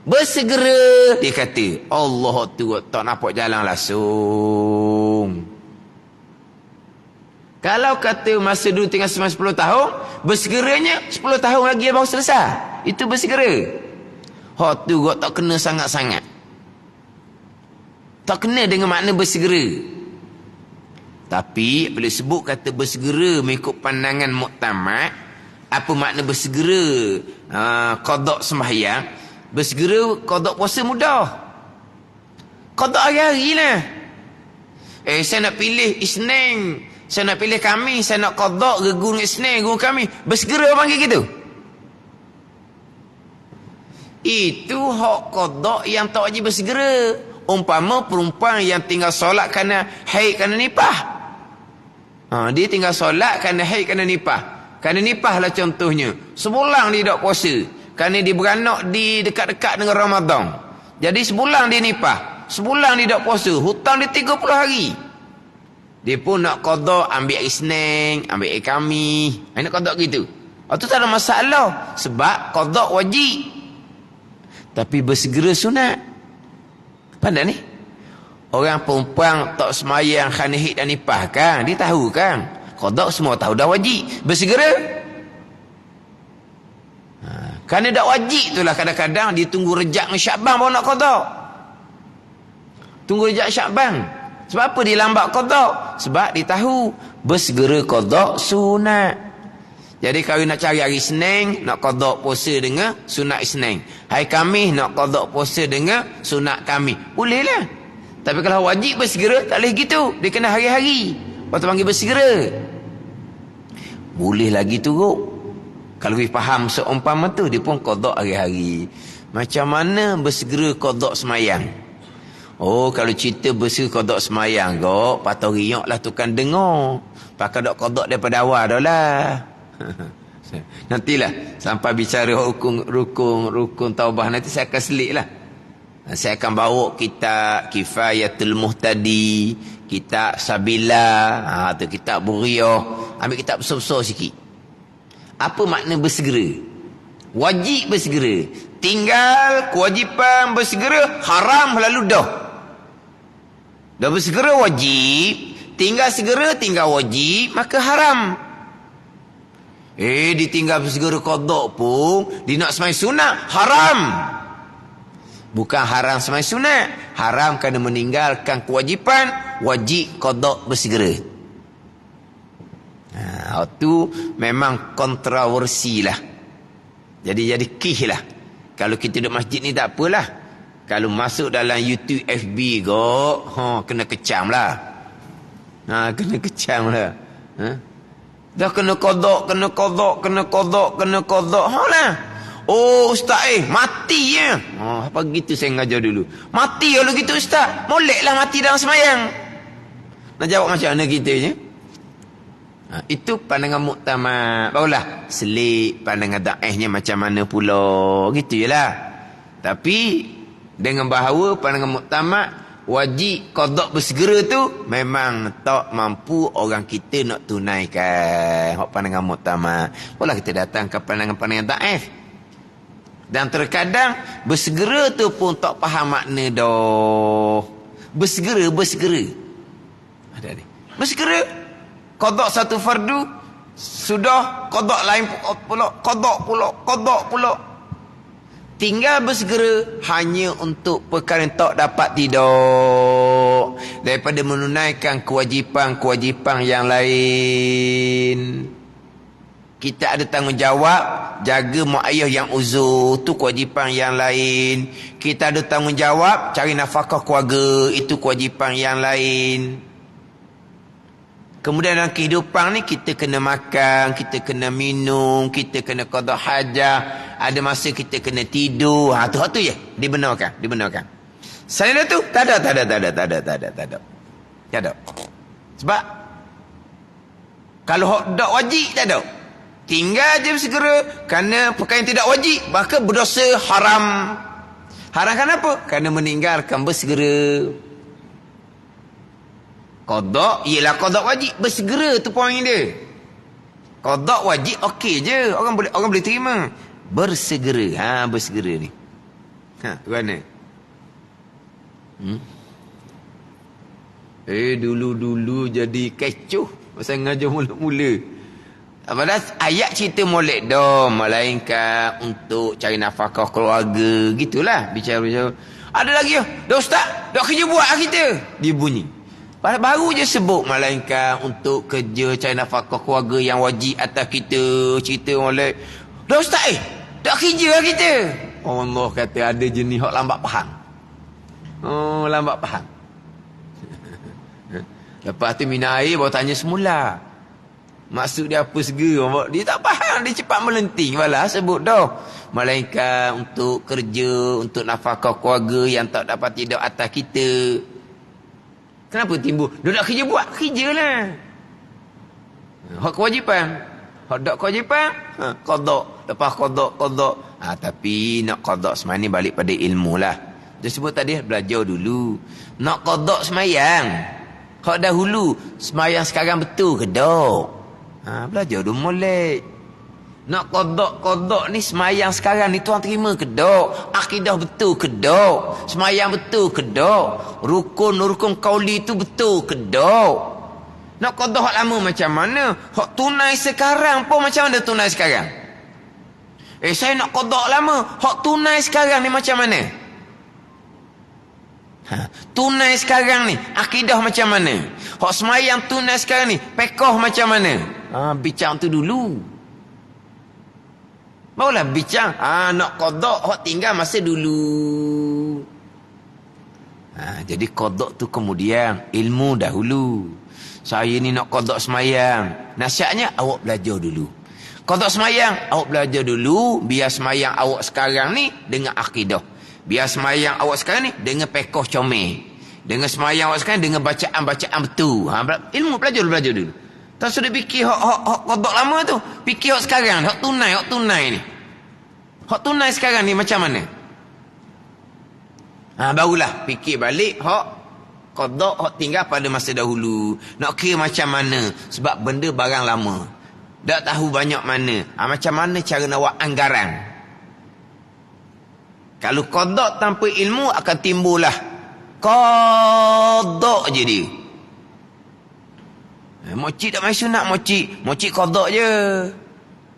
Bersegera dia kata, Allah tu tak nampak jalan langsung. Kalau kata masa dulu tinggal 10 tahun, bersegeranya 10 tahun lagi baru selesai. Itu bersegera. Hak tu kau tak kena sangat-sangat. Tak kena dengan makna bersegera. Tapi bila sebut kata bersegera mengikut pandangan muktamad, apa makna bersegera? Qada sembahyang, bersegera qada puasa mudah. Qada hari-hari lah. Saya nak pilih Isnin, saya nak pilih Khamis, saya nak qada ke guru Isnin, guru Khamis. Bersegera panggil gitu. Itu hak qada yang tak wajib bersegera. Umpama perempuan yang tinggal solat kerana haid, kerana nipah. Dia tinggal solat kerana haid, kerana nipah. Kerana nipah lah contohnya. Sebulan dia tak puasa. Kerana dia beranak di dekat-dekat dengan Ramadan. Jadi sebulan dia nipah. Sebulan dia tak puasa. Hutang dia 30 hari. Dia pun nak qada ambil hari Isnin, ambil hari Khamis. Nak qada gitu. Itu tak ada masalah. Sebab qada wajib. Tapi bersegera sunat. Pandai ni? Orang perempuan tak semayang kerana haid dan nipah kan? Dia tahu kan? Qada semua tahu dah wajib. Bersegera? Kerana dah wajib itulah kadang-kadang dia tunggu Rejab dengan Syakban baru nak qada. Tunggu Rejab Syakban. Sebab apa dia lambat qada? Sebab dia tahu bersegera qada sunat. Jadi kalau nak cari hari Isnin, nak qada puasa dengan sunat Isnin. Hari Khamis nak qada puasa dengan sunat Khamis. Bolehlah. Tapi kalau wajib bersegera tak boleh gitu. Dia kena hari-hari. Lepas tu panggil bersegera. Boleh lagi turut. Kalau dia faham seumpama tu, dia pun qada hari-hari. Macam mana bersegera qada semayang? Oh, kalau cerita bersegera qada semayang kok, patut riak lah tukang dengar. Pakai dok qada daripada awal dah lah. Nantilah sampai bicara rukun taubah nanti saya akan selit lah. Saya akan bawa kitab Kifayatul Muhtadi, kitab Sabila, tu kitab Buriyah. Ambil kitab besar-besar sikit. Apa makna bersegera? Wajib bersegera. Tinggal kewajipan bersegera, haram lalu dah. Dah bersegera wajib, tinggal segera tinggal wajib, maka haram. Ditinggal bersegera qada pun, dia nak sembahyang sunat, haram. Bukan haram sembahyang sunat, haram kerana meninggalkan kewajipan, wajib qada bersegera. Itu memang kontroversi lah. Jadi kih lah. Kalau kita duduk masjid ni tak apalah. Kalau masuk dalam YouTube FB kok, kena kecam lah. Kena kecam lah. Dah kena qada lah. Oh ustaz mati ya. Apa gitu saya ngajar dulu. Mati kalau gitu ustaz. Moleklah mati dalam semayang. Nak jawab macam mana kita je? Itu pandangan muktamad. Barulah selit pandangan daifnya macam mana pula. Gitu je lah. Tapi dengan bahawa pandangan muktamad wajib qada bersegera tu memang tak mampu orang kita nak tunaikan. Hak pandangan muktamad. Barulah kita datang ke pandangan-pandangan daif. Dan terkadang bersegera tu pun tak faham makna dah. Bersegera. Ada ni. Bersegera. Qada satu fardu sudah, qada lain pula, qada pula. Tinggal bersegera hanya untuk perkara yang tak dapat tidak daripada menunaikan kewajipan-kewajipan yang lain. Kita ada tanggungjawab jaga mak ayah yang uzur, tu kewajipan yang lain. Kita ada tanggungjawab cari nafkah keluarga, itu kewajipan yang lain. Kemudian dalam kehidupan ni kita kena makan, kita kena minum, kita kena qada hajah, ada masa kita kena tidur. Tu je dibenarkan. Selain itu tak ada. Sebab kalau hak dak wajib tak ada. Tinggal je bersegera kerana perkara yang tidak wajib, maka berdosa haram. Haram kenapa? Kerana meninggalkan bersegera. Qada ialah qada wajib, bersegera tu poin dia. Qada wajib okey je, orang boleh terima. Bersegera, bersegera ni. Mana? Dulu-dulu jadi kecoh masa ngajar mula-mula. Padahal ayat cerita molek dah, melainkan untuk cari nafkah keluarga, gitulah bicara-bicara. Ada lagi dah ustaz, dah kerja buat kita. Dia bunyi. Baru je sebut melainkan untuk kerja cari nafkah keluarga yang wajib atas kita, cerita molek. Dah ustaz dah kerja kita. Allah kata ada jenis hak lambat faham. Oh, lambat faham. Lepas tu minum air baru tanya semula. Maksud dia apa segera? Dia tak faham, dia cepat melenting. Walah sebut dah. Melainkan untuk kerja, untuk nafkah keluarga yang tak dapat tidur atas kita. Kenapa timbul? Dia nak kerja buat, kerjalah. Hak kewajipan. Hak tak kewajipan, qada. Lepas qada. Tapi nak qada semani balik pada ilmu lah. Dia sebut tadi belajar dulu. Nak qada semayang. Hak dahulu, semayang sekarang betul ke tak? Belajar dulu molek. Nak qada ni semayang sekarang ni tuan terima ke tak? Akidah betul ke tak? Semayang betul ke tak? Rukun qauli tu betul ke tak? Nak qada hak lama macam mana? Hak tunai sekarang pun macam mana tunai sekarang? Saya nak qada lama. Hak tunai sekarang ni macam mana? Tunai sekarang ni akidah macam mana? Hak semayang tunai sekarang ni pekoh macam mana? Bincang tu dulu. Barulah bincang. Nak qada hak tinggal masa dulu. Jadi qada tu kemudian, ilmu dahulu. Saya ni nak qada semayang. Nasihatnya awak belajar dulu. Qada semayang awak belajar dulu, biar semayang awak sekarang ni dengan akidah. Biar semayang awak sekarang ni dengan pekoh comel. Dengan semayang awak sekarang dengan bacaan-bacaan betul. Ilmu belajar dulu. Tak sudah fikir hak qada lama tu. Fikir hak sekarang, hak tunai ni. Hak tunai sekarang ni macam mana? Barulah fikir balik hak qada hak tinggal pada masa dahulu. Nak kira macam mana? Sebab benda barang lama. Tak tahu banyak mana. Macam mana cara nak buat anggaran? Kalau qada tanpa ilmu akan timbullah qada je dia. Mocik tak main sunat, mocik qada je.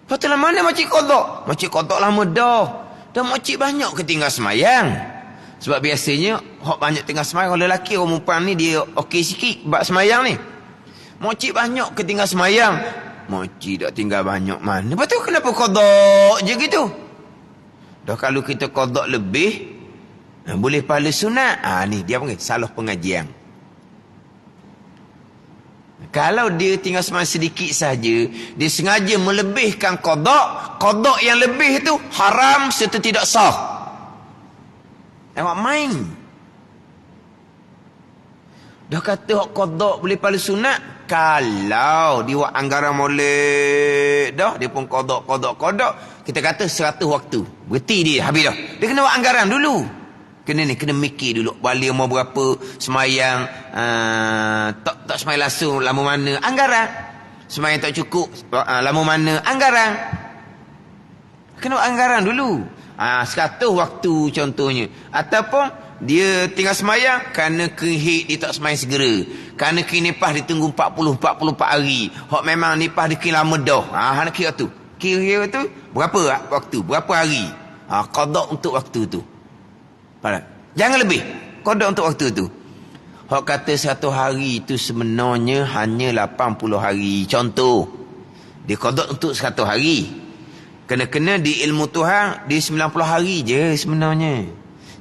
Patutlah mana mocik qada? Mocik qada lama dah. Dah mocik banyak ketinggal semayang. Sebab biasanya hak banyak tinggal semayang, kalau lelaki orang perempuan ni dia okey sikit bab semayang ni. Mocik banyak ketinggal semayang. Mocik tak tinggal banyak mana? Lepas tu kenapa qada je gitu? Dah kalau kita qada lebih, boleh pahala sunat. Ni dia panggil salah pengajian. Kalau dia tinggal semayang sedikit saja, dia sengaja melebihkan qada yang lebih tu haram serta tidak sah. Awak main. Dah kata hak qada boleh pahala sunat, kalau dia buat anggaran molek dah, dia pun qada. Kita kata 100 waktu. Berhenti dia, habis dah. Dia kena buat anggaran dulu. Kena mikir dulu. Balik umur berapa, semayang, tak semayang langsung, lama mana, anggaran. Semayang tak cukup, lama mana, anggaran. Kena buat anggaran dulu. 100 waktu contohnya. Ataupun dia tinggal semayang kerana kehit dia tak semayang segera. Kerana nipah dia tunggu 44 hari. Hak memang nipah dia kira lama dah. Nak kira tu. Kira tu berapa waktu, berapa hari. Qada untuk waktu tu. Jangan lebih. Qada untuk waktu tu. Hak kata 1 hari itu sebenarnya hanya 80 hari. Contoh. Dia qada untuk 100 hari. Kena-kena di ilmu Tuhan, di 90 hari je sebenarnya.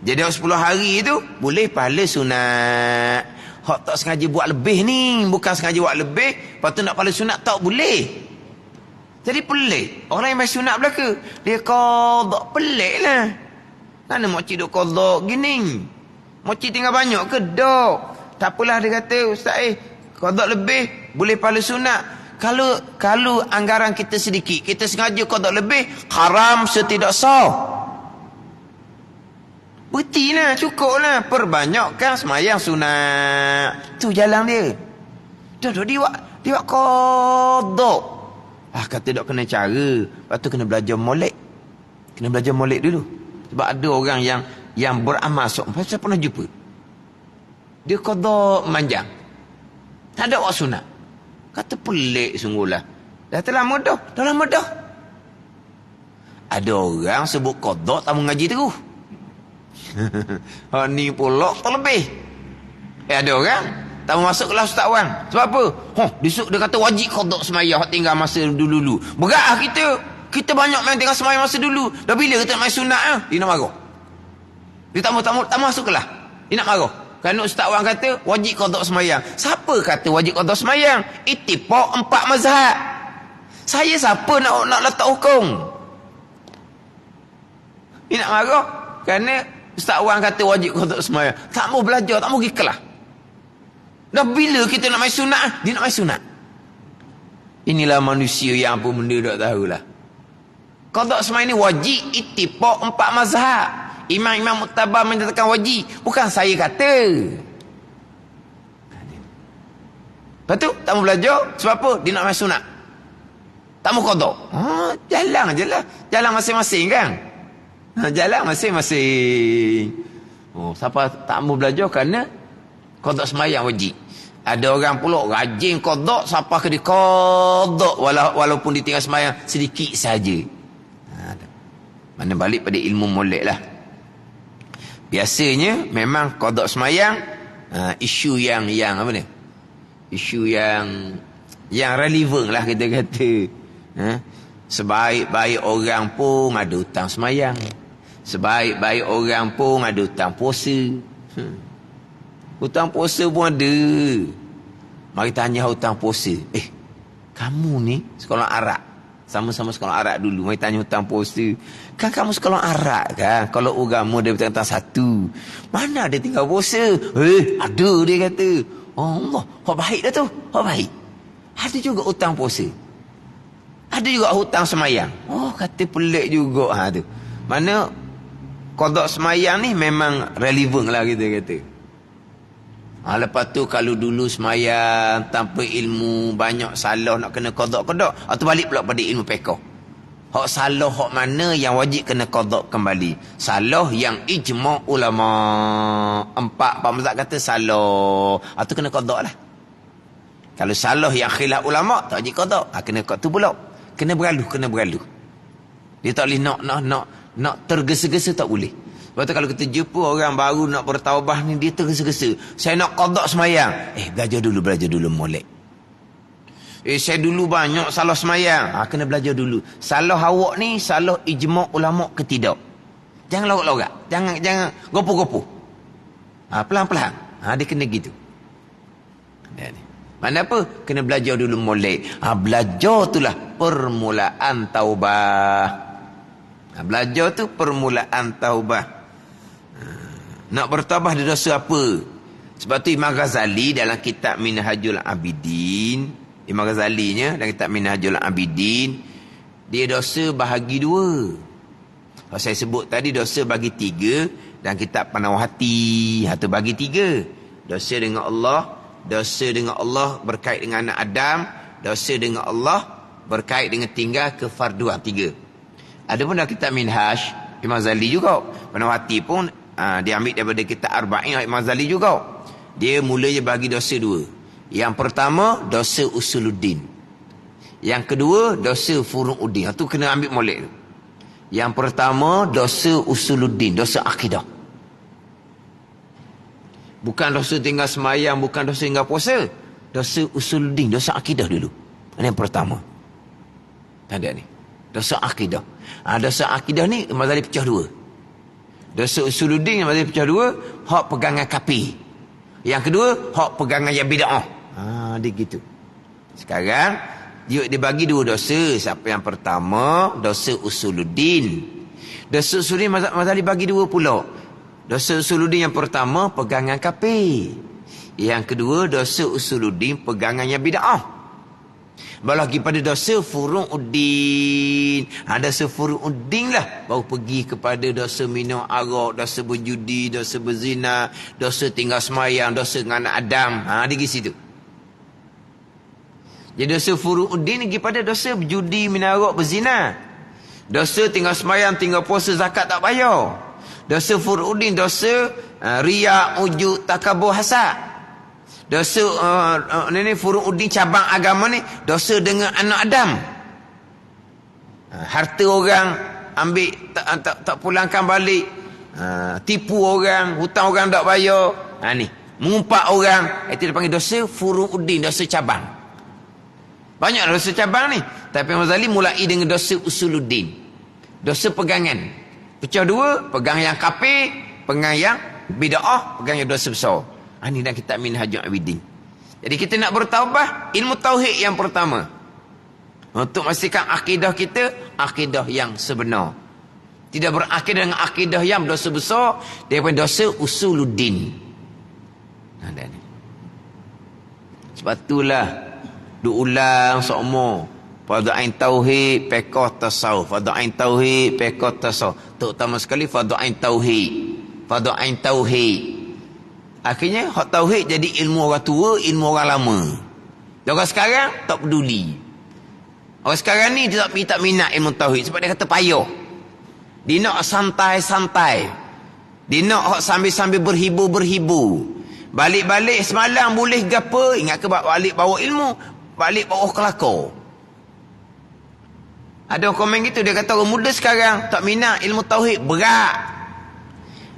Jadi 10 hari itu boleh pahala sunat. Hak tak sengaja buat lebih ni, bukan sengaja buat lebih, lepas tu nak pahala sunat tak boleh. Jadi pelik. Orang yang main sunat belaka, dia qada, pelik lah. Mana mokcik duk qada gini? Mokcik tinggal banyak ke? Tak. Tak apalah dia kata, ustaz qada lebih, boleh pahala sunat. Kalau anggaran kita sedikit, kita sengaja qada lebih, haram setidak sah. Berhenti lah, cukup lah. Perbanyakkan semayang sunat. Tu jalan dia. Dia buat qada. Kata tak kena cara. Lepas tu kena belajar molek. Kena belajar molek dulu. Sebab ada orang yang beramal sok. Saya pernah jumpa. Dia qada manjang. Tak ada buat sunat. Kata pelik sungguhlah. Dah lama dah. Ada orang sebut qada tak mengaji terus. Ni pula terlebih. Ada orang tak masuk kelas Ustaz Wan. Sebab apa? Dia kata wajib qada sembahyang hak tinggal masa dulu-dulu. Berat kita. Kita banyak main tinggal sembahyang masa dulu. Dah bila kita nak main sunat dia nak marah. Dia tak masuk kelas. Dia nak marah. Kerana Ustaz Wan kata wajib qada sembahyang. Siapa kata wajib qada sembahyang? Ittifaq 4 mazhab. Saya siapa nak letak hukum? Dia nak marah kerana Ustaz Wan kata wajib qada sembahyang. Tak mau belajar, tak mau pergi kelas. Dah bila kita nak main sunat, dia nak main sunat. Inilah manusia yang apa benda tak tahulah. Qada sembahyang ni wajib ittifaq 4 mazhab. Imam-imam muktabar menyatakan wajib. Bukan saya kata. Lepas tu tak mau belajar. Sebab apa? Dia nak main sunat. Tak mau qada. Jalan je lah. Jalan masing-masing kan. Jalan masing-masing. Siapa tak mau belajar kerana qada sembahyang wajib. Ada orang pula rajin qada siapa ke dia qada walaupun dia tinggal sembahyang sedikit saja. Mana balik pada ilmu molek lah. Biasanya memang qada sembahyang isu yang apa ni? Isu yang relevan lah kita kata. Sebaik-baik orang pun ada hutang sembahyang. Sebaik-baik orang pun ada hutang puasa. Hutang puasa pun ada. Mari tanya hutang puasa. Kamu ni sekolah Arab. Sama-sama sekolah Arab dulu. Mari tanya hutang puasa. Kan kamu sekolah Arab kan? Kalau agama dia bertentang satu. Mana ada tinggal puasa? Ada dia kata. Allah, hak baik dah tu. Hak baik. Ada juga hutang puasa. Ada juga hutang semayang. Kata pelik juga. Tu. Mana qada semayang ni memang relevan lah kita kata. Lepas tu kalau dulu semayang tanpa ilmu banyak salah nak kena qada. Atau balik pula pada ilmu fiqh. Hak salah hak mana yang wajib kena qada kembali. Salah yang ijma' ulama. 4 mazhab kata salah. Atau kena qada lah. Kalau salah yang khilaf ulama tak wajib qada. Kena qada tu pula. Kena beraluh. Dia tak boleh nak tergesa-gesa tak boleh. Sebab tu kalau kita jumpa orang baru nak bertaubah ni, dia tergesa-gesa. Saya nak qada semayang. Belajar dulu molek. Saya dulu banyak salah semayang. Kena belajar dulu. Salah awak ni, salah ijma' ulama' ke tidak? Jangan lorak-lorak. Jangan gopoh-gopoh. Pelan-pelan. Dia kena gitu. Mana apa? Kena belajar dulu molek. Belajar itulah permulaan taubah. Belajar tu permulaan taubah. Nak bertabah dia dosa apa? Sebab tu Imam Ghazali dalam kitab Minhajul Abidin, Imam Ghazalinya dalam kitab Minhajul Abidin, dia dosa bahagi 2. Saya sebut tadi dosa bagi 3 dan kitab Panawah Hati. Itu bagi 3. Dosa dengan Allah berkait dengan anak Adam, dosa dengan Allah berkait dengan tinggal kefarduan 3. Ada pun dalam kitab Minhaj Imam Ghazali juga. Panawah Hati pun dia ambil daripada kitab Arba'in Imam Ghazali juga. Dia mulanya bagi dosa 2. Yang pertama dosa usuluddin. Yang kedua dosa furu'uddin. Itu kena ambil molek tu. Yang pertama dosa usuluddin, dosa akidah. Bukan dosa tinggal semayang, bukan dosa tinggal puasa. Dosa usuluddin, dosa akidah dulu. Ini yang pertama. Ada ni. Dosa akidah. Dosa akidah ni Imam Ghazali pecah 2. Dosa usuluddin Imam Ghazali pecah 2. Hak pegangan kafir. Yang kedua hak pegangan yang bid'ah. Dia gitu. Sekarang dia bagi 2 dosa. Siapa yang pertama? Dosa usuluddin. Dosa usuluddin Imam Ghazali bagi 2 pula. Dosa usuluddin yang pertama pegangan kafir. Yang kedua dosa usuluddin pegangan yang bid'ah. Baru lagi pada dosa furu'uddin. Dosa furu'uddin lah. Baru pergi kepada dosa minum arak, dosa berjudi, dosa berzina, dosa tinggal semayang, dosa dengan anak Adam. Dia pergi situ. Jadi dosa furu'uddin pergi pada dosa berjudi, minum arak, berzina. Dosa tinggal semayang, tinggal puasa, zakat tak bayar. Dosa furu'uddin, dosa riak, ujub, takabur, hasad. Dosa ni furu'uddin cabang agama ni, dosa dengan anak Adam. Harta orang ambil tak pulangkan balik. Tipu orang, hutang orang tak bayar. Ni mengumpat orang, itu dipanggil dosa furu'uddin, dosa cabang. Banyak dosa cabang ni. Tapi Imam Ghazali mulai dengan dosa usuluddin, dosa pegangan. Pecah dua, pegang yang kafir, pegang yang bid'ah, pegang yang dosa besar. Ini dalam kitab Minhajul Abidin. Jadi kita nak bertaubat, ilmu tauhid yang pertama. Untuk memastikan akidah kita, akidah yang sebenar. Tidak berakidah dengan akidah yang dosa besar, dia panggil dosa usuluddin. Sebab itulah diulang seumur. Fardu ain tauhid, pekoh tasawuf. Fardu ain tauhid, pekoh tasawuf. Terutama sekali fardu ain tauhid. Fardu ain tauhid. Akhirnya hak tauhid jadi ilmu orang tua, ilmu orang lama. Orang sekarang tak peduli. Orang sekarang ni dia tak minat ilmu tauhid sebab dia kata payah. Dia nak santai-santai. Dia nak hak sambil-sambil berhibur-berhibur. Balik-balik semalam boleh gapo, ingat ke balik bawa ilmu, balik bawa kelakar. Ada orang komen gitu, dia kata orang muda sekarang tak minat ilmu tauhid, berat.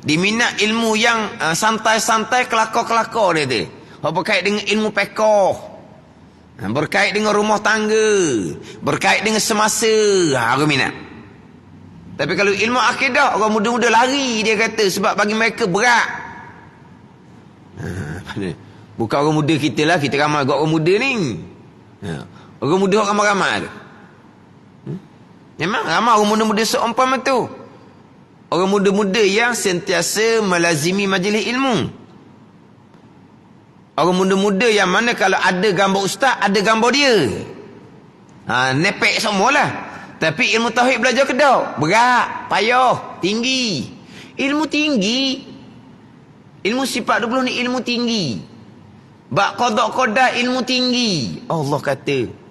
Diminat ilmu yang santai-santai, kelakar-kelakar dia tu. Berkait dengan ilmu pekoh, berkait dengan rumah tangga, berkait dengan semasa, orang minat. Tapi kalau ilmu akidah, orang muda-muda lari, dia kata, sebab bagi mereka berat. Bukan orang muda kita lah, kita ramai agak orang muda ni. Orang muda orang ramai-ramai tu. Memang ramai orang muda-muda seumpama tu. Orang muda-muda yang sentiasa melazimi majlis ilmu. Orang muda-muda yang mana kalau ada gambar ustaz, ada gambar dia. Nepek semualah. Tapi ilmu tauhid belajar ke tak? Berat, payah, tinggi. Ilmu tinggi. Ilmu sifat 20 ni ilmu tinggi. Bak qada ilmu tinggi. Allah kata.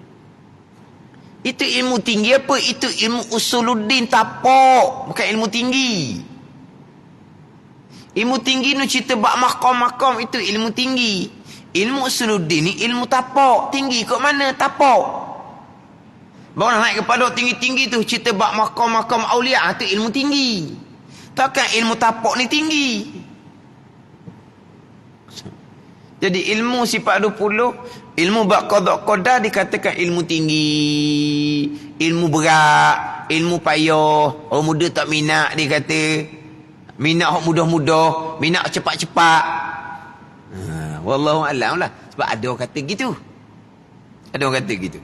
Itu ilmu tinggi apa? Itu ilmu usuluddin tapok. Bukan ilmu tinggi. Ilmu tinggi ni cerita bak makam-makam, itu ilmu tinggi. Ilmu usuluddin ni ilmu tapok. Tinggi kat mana? Tapok. Baru naik kepada tinggi-tinggi tu, cerita bak makam-makam awliya, itu ilmu tinggi. Takkan ilmu tapok ni tinggi. Jadi ilmu sifat 20, ilmu bab qada dikatakan ilmu tinggi, ilmu berat, ilmu payah. Orang muda tak minat, dia kata. Minat hak mudah-mudah, minat cepat-cepat. Wallahu a'lam lah. Sebab ada orang kata gitu. Ada orang kata gitu.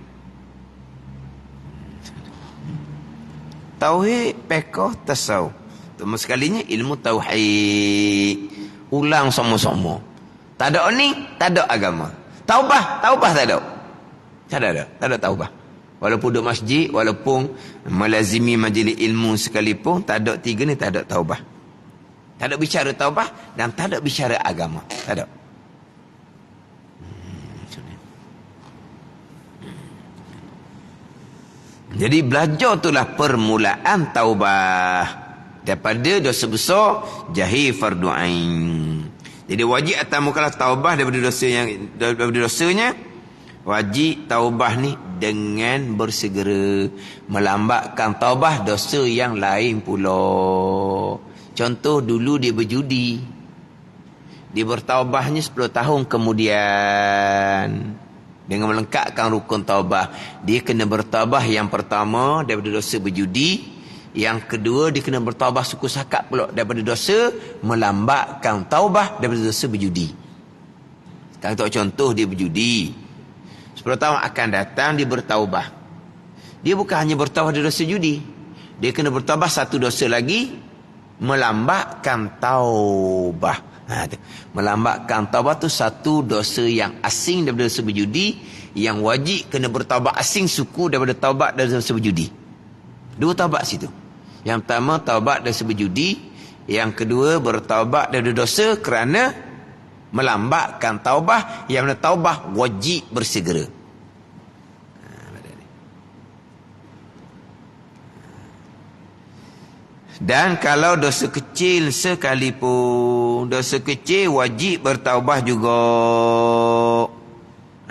Tauhid, pekoh, tasawuf. Terus sekalinya ilmu tauhid. Ulang sama-sama. Tak ada ni, tak ada agama. Taubah tak ada. Tak ada taubah. Walaupun duduk masjid, walaupun melazimi majlis ilmu sekalipun, tak ada tiga ni, tak ada taubah. Tak ada bicara taubah dan tak ada bicara agama. Tak ada. Jadi belajar itulah permulaan taubah. Daripada dosa besar, jahil fardu ain. Jadi wajib atas mukallaf taubah daripada dosanya. Wajib taubah ni dengan bersegera, melambatkan taubah dosa yang lain pula. Contoh dulu dia berjudi, dia bertaubahnya 10 tahun kemudian dengan melengkapkan rukun taubah. Dia kena bertaubah yang pertama daripada dosa berjudi. Yang kedua, dia kena bertaubah suku sakat pula daripada dosa, melambatkan taubah daripada dosa berjudi. Sekarang tu contoh dia berjudi. 10 tahun akan datang dia bertaubah. Dia bukan hanya bertaubah dari dosa judi. Dia kena bertaubah satu dosa lagi, melambatkan taubah. Tu. Melambatkan taubat tu satu dosa yang asing daripada dosa berjudi, yang wajib kena bertaubat asing suku daripada taubat dari dosa berjudi. Dua taubat situ. Yang pertama taubat dari dosa berjudi, yang kedua bertaubat dari dosa kerana melambatkan taubah, yang mana taubah wajib bersegera. Dan kalau dosa kecil sekalipun, dosa kecil wajib bertaubah juga.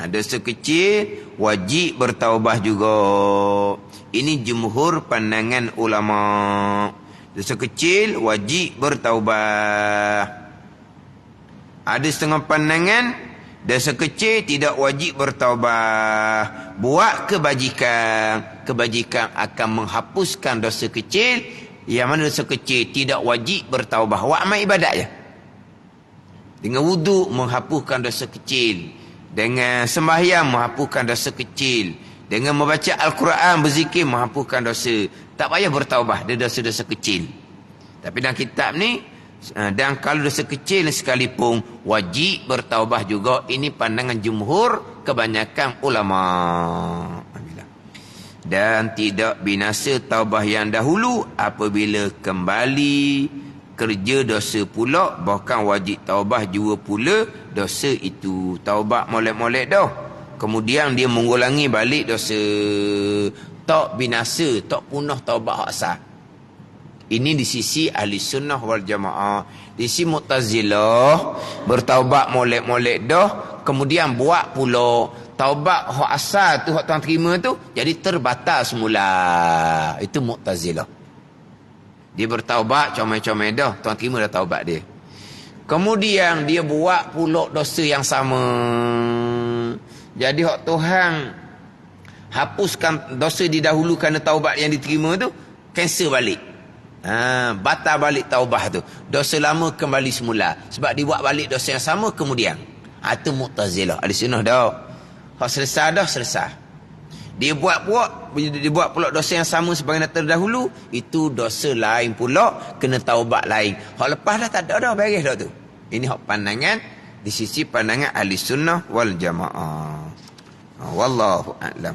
Dosa kecil wajib bertaubah juga. Ini jumhur pandangan ulama. Dosa kecil wajib bertaubah. Ada setengah pandangan dosa kecil tidak wajib bertaubah. Buat kebajikan, kebajikan akan menghapuskan dosa kecil. Yang mana dosa kecil tidak wajib bertaubah. Buat amal ibadat je. Dengan wuduk menghapuskan dosa kecil. Dengan sembahyang menghapuskan dosa kecil. Dengan membaca Al-Quran berzikir menghapuskan dosa. Tak payah bertaubah. Dia dosa-dosa kecil. Tapi dalam kitab ni, dan kalau dosa kecil sekalipun wajib bertaubah juga. Ini pandangan jumhur kebanyakan ulama. Dan tidak binasa taubah yang dahulu apabila kembali kerja dosa pula, bahkan wajib taubah juga pula dosa itu. Taubat molek-molek dah, kemudian dia mengulangi balik dosa, tak binasa, tak punah taubat hak asal. Ini di sisi ahli sunnah wal jamaah. Di sisi Mu'tazilah bertaubat molek-molek dah, kemudian buat pula taubat hak asal tu, hak tuan terima tu, jadi terbatal semula. Itu Mu'tazilah. Dia bertaubat comel-comel dah, tuan terima dah taubat dia. Kemudian dia buat pula dosa yang sama. Jadi hak Tuhan hapuskan dosa didahulu kerana taubat yang diterima tu, cancel balik. Batal balik taubah tu. Dosa lama kembali semula. Sebab dia buat balik dosa yang sama kemudian. Itu Mu'tazilah. Ada sunnah dah. Hak selesai dah, selesai. Dia buat pula dosa yang sama sebagaimana terdahulu, itu dosa lain pula, kena taubat lain. Hak lepas dah tak ada dah, beres dah tu. Ini hak pandangan di sisi pandangan ahli sunnah wal jamaah. Wallahu a'lam.